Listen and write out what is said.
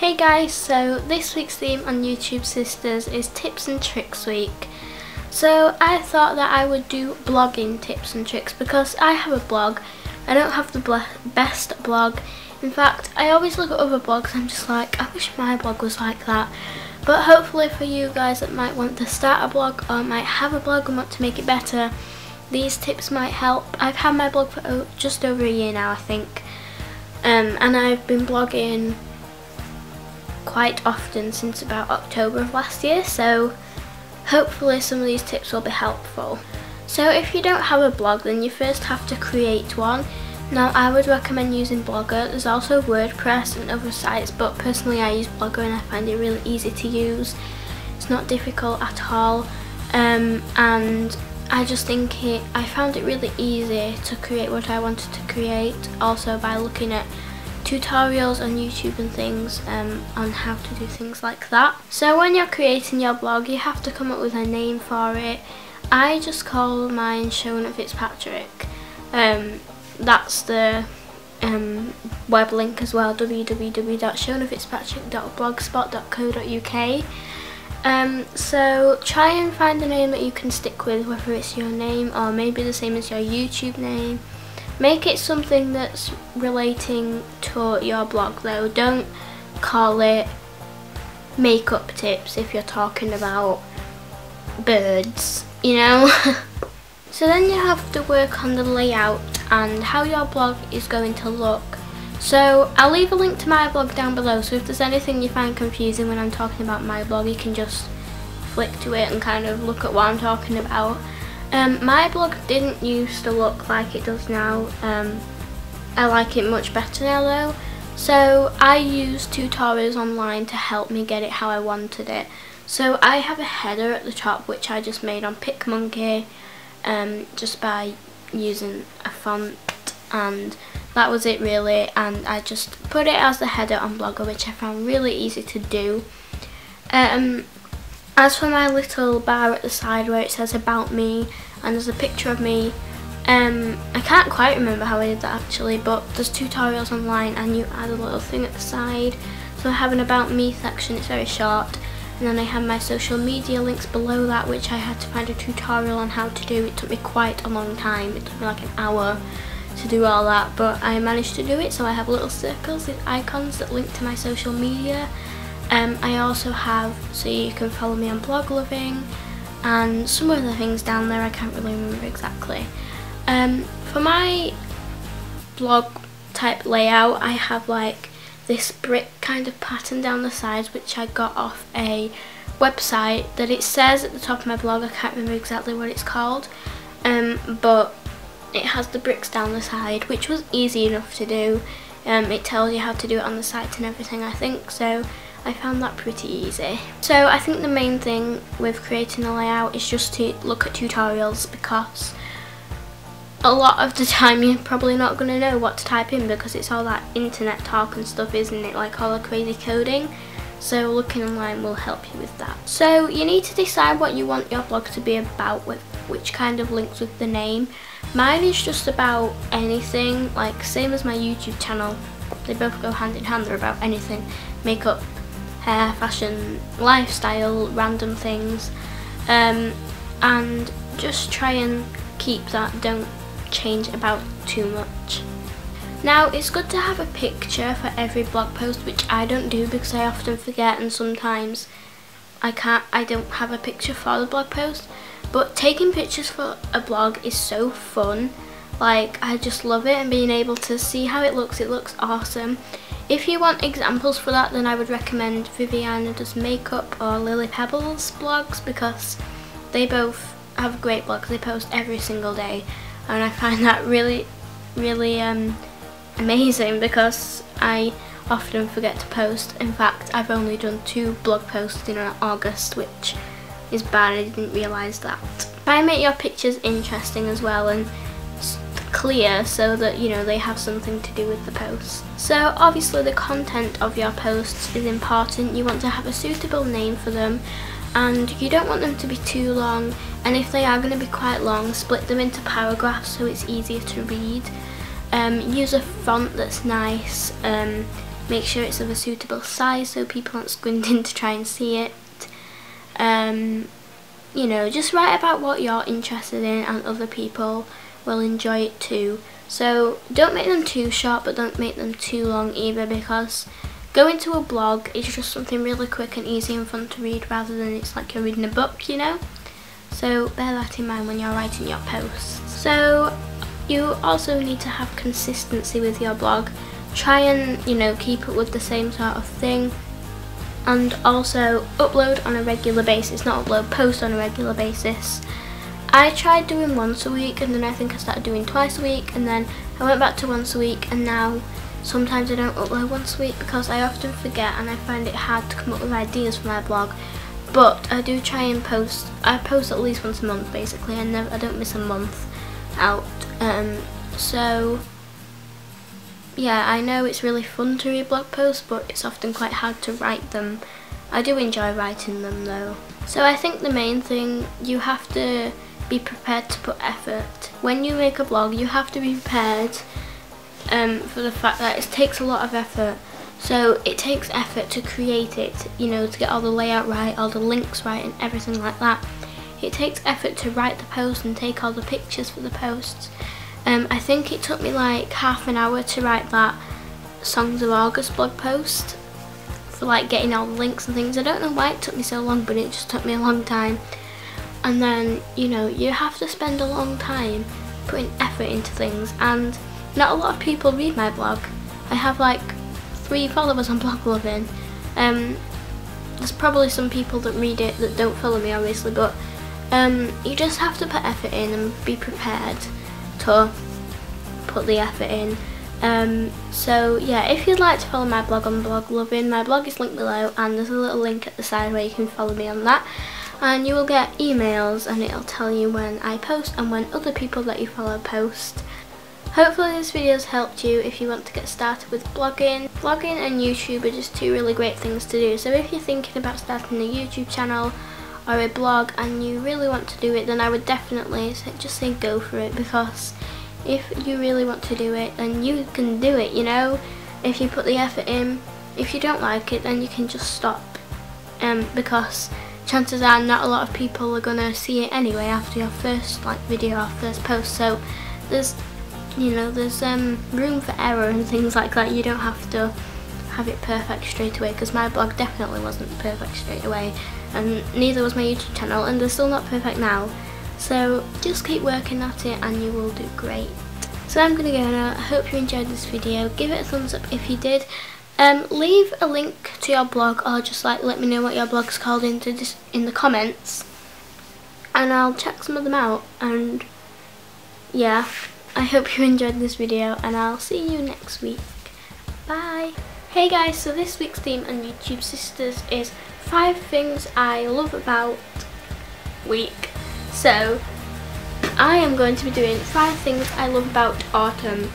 Hey guys, so this week's theme on YouTube Sisters is Tips and Tricks Week. So I thought that I would do blogging tips and tricks because I have a blog. I don't have the best blog. In fact, I always look at other blogs and I'm just like, I wish my blog was like that. But hopefully for you guys that might want to start a blog or might have a blog and want to make it better, these tips might help. I've had my blog for just over a year now, I think. And I've been blogging quite often since about October of last year, so hopefully some of these tips will be helpful. So if you don't have a blog, then you first have to create one. Now I would recommend using Blogger. There's also WordPress and other sites, but personally I use Blogger and I find it really easy to use. It's not difficult at all, and I just think I found it really easy to create what I wanted to create, also by looking at tutorials on YouTube and things on how to do things like that. So when you're creating your blog, you have to come up with a name for it. I just call mine Shona Fitzpatrick. That's the web link as well, www.shonafitzpatrick.blogspot.co.uk. So try and find a name that you can stick with, whether it's your name or maybe the same as your YouTube name. Make it something that's relating to your blog though. Don't call it makeup tips if you're talking about birds, you know. So then you have to work on the layout and how your blog is going to look. So I'll leave a link to my blog down below, so if there's anything you find confusing when I'm talking about my blog, you can just flick to it and kind of look at what I'm talking about. My blog didn't used to look like it does now. I like it much better now though. So I use tutorials online to help me get it how I wanted it. So I have a header at the top which I just made on PicMonkey, just by using a font, and that was it really, and I just put it as the header on Blogger, which I found really easy to do. As for my little bar at the side where it says about me and there's a picture of me, I can't quite remember how I did that actually, but there's tutorials online and you add a little thing at the side. So I have an about me section, it's very short, and then I have my social media links below that, which I had to find a tutorial on how to do. It took me quite a long time, it took me like an hour to do all that, but I managed to do it. So I have little circles with icons that link to my social media. I also have, so you can follow me on Blog Loving and some other things down there, I can't really remember exactly. For my blog type layout, I have like this brick kind of pattern down the sides, which I got off a website that it says at the top of my blog, I can't remember exactly what it's called, but it has the bricks down the side, which was easy enough to do. It tells you how to do it on the site and everything, I think, so I found that pretty easy. So I think the main thing with creating a layout is just to look at tutorials, because a lot of the time you're probably not going to know what to type in because it's all that internet talk and stuff, isn't it, like all the crazy coding. So looking online will help you with that. So you need to decide what you want your blog to be about, with which kind of links with the name. Mine is just about anything, like same as my YouTube channel. They both go hand in hand, they're about anything. Makeup, hair, fashion, lifestyle, random things. And just try and keep that, don't change about too much. Now it's good to have a picture for every blog post, which I don't do because I often forget, and sometimes I don't have a picture for the blog post. But taking pictures for a blog is so fun. Like, I just love it, and being able to see how it looks awesome. If you want examples for that, then I would recommend Viviana Does Makeup or Lily Pebbles blogs, because they both have great blogs. They post every single day, and I find that really amazing because I often forget to post. In fact, I've only done 2 blog posts in August, which is bad. I didn't realise that. Try and make your pictures interesting as well and clear, so that you know they have something to do with the post. So obviously the content of your posts is important. You want to have a suitable name for them, and you don't want them to be too long, and if they are going to be quite long, split them into paragraphs so it's easier to read. Use a font that's nice. make sure it's of a suitable size so people aren't squinting to try and see it. You know, just write about what you're interested in and other people will enjoy it too. So don't make them too short, but don't make them too long either, because going to a blog is just something really quick and easy and fun to read rather than it's like you're reading a book, you know. So bear that in mind when you're writing your posts. So you also need to have consistency with your blog. Try and, you know, keep up with the same sort of thing, and also upload on a regular basis, not upload, post on a regular basis. I tried doing once a week, and then I think I started doing twice a week, and then I went back to once a week, and now sometimes I don't upload once a week because I often forget and I find it hard to come up with ideas for my blog. But I do try and post. I post at least once a month basically, and I don't miss a month out. So yeah, I know it's really fun to read blog posts, but it's often quite hard to write them. I do enjoy writing them though. So I think the main thing, you have to be prepared to put effort. When you make a blog, you have to be prepared for the fact that it takes a lot of effort. So it takes effort to create it, you know, to get all the layout right, all the links right and everything like that. It takes effort to write the post and take all the pictures for the posts. I think it took me like half an hour to write that Songs of August blog post, for like getting all the links and things. I don't know why it took me so long, but it just took me a long time. And then, you know, you have to spend a long time putting effort into things, and not a lot of people read my blog. I have like 3 followers on Blog Loving. There's probably some people that read it that don't follow me obviously, but you just have to put effort in and be prepared to put the effort in. So yeah, if you'd like to follow my blog on Blog Loving, my blog is linked below, and there's a little link at the side where you can follow me on that, and you will get emails and it'll tell you when I post and when other people that you follow post. Hopefully this video has helped you if you want to get started with blogging. Blogging and YouTube are just 2 really great things to do, so if you're thinking about starting a YouTube channel or a blog and you really want to do it, then I would definitely just say go for it, because if you really want to do it, then you can do it, you know, if you put the effort in. If you don't like it, then you can just stop, because chances are not a lot of people are gonna see it anyway after your first video or first post. So there's, you know, there's room for error and things like that. You don't have to have it perfect straight away, because my blog definitely wasn't perfect straight away, and neither was my YouTube channel, and they're still not perfect now. So just keep working at it and you will do great. So I'm gonna go now. I hope you enjoyed this video. Give it a thumbs up if you did. Leave a link to your blog, or just let me know what your blog's called in the comments, and I'll check some of them out. And yeah, I hope you enjoyed this video, and I'll see you next week. Bye. Hey guys, so this week's theme on YouTube Sisters is 5 things I love about week. So I am going to be doing 5 things I love about autumn.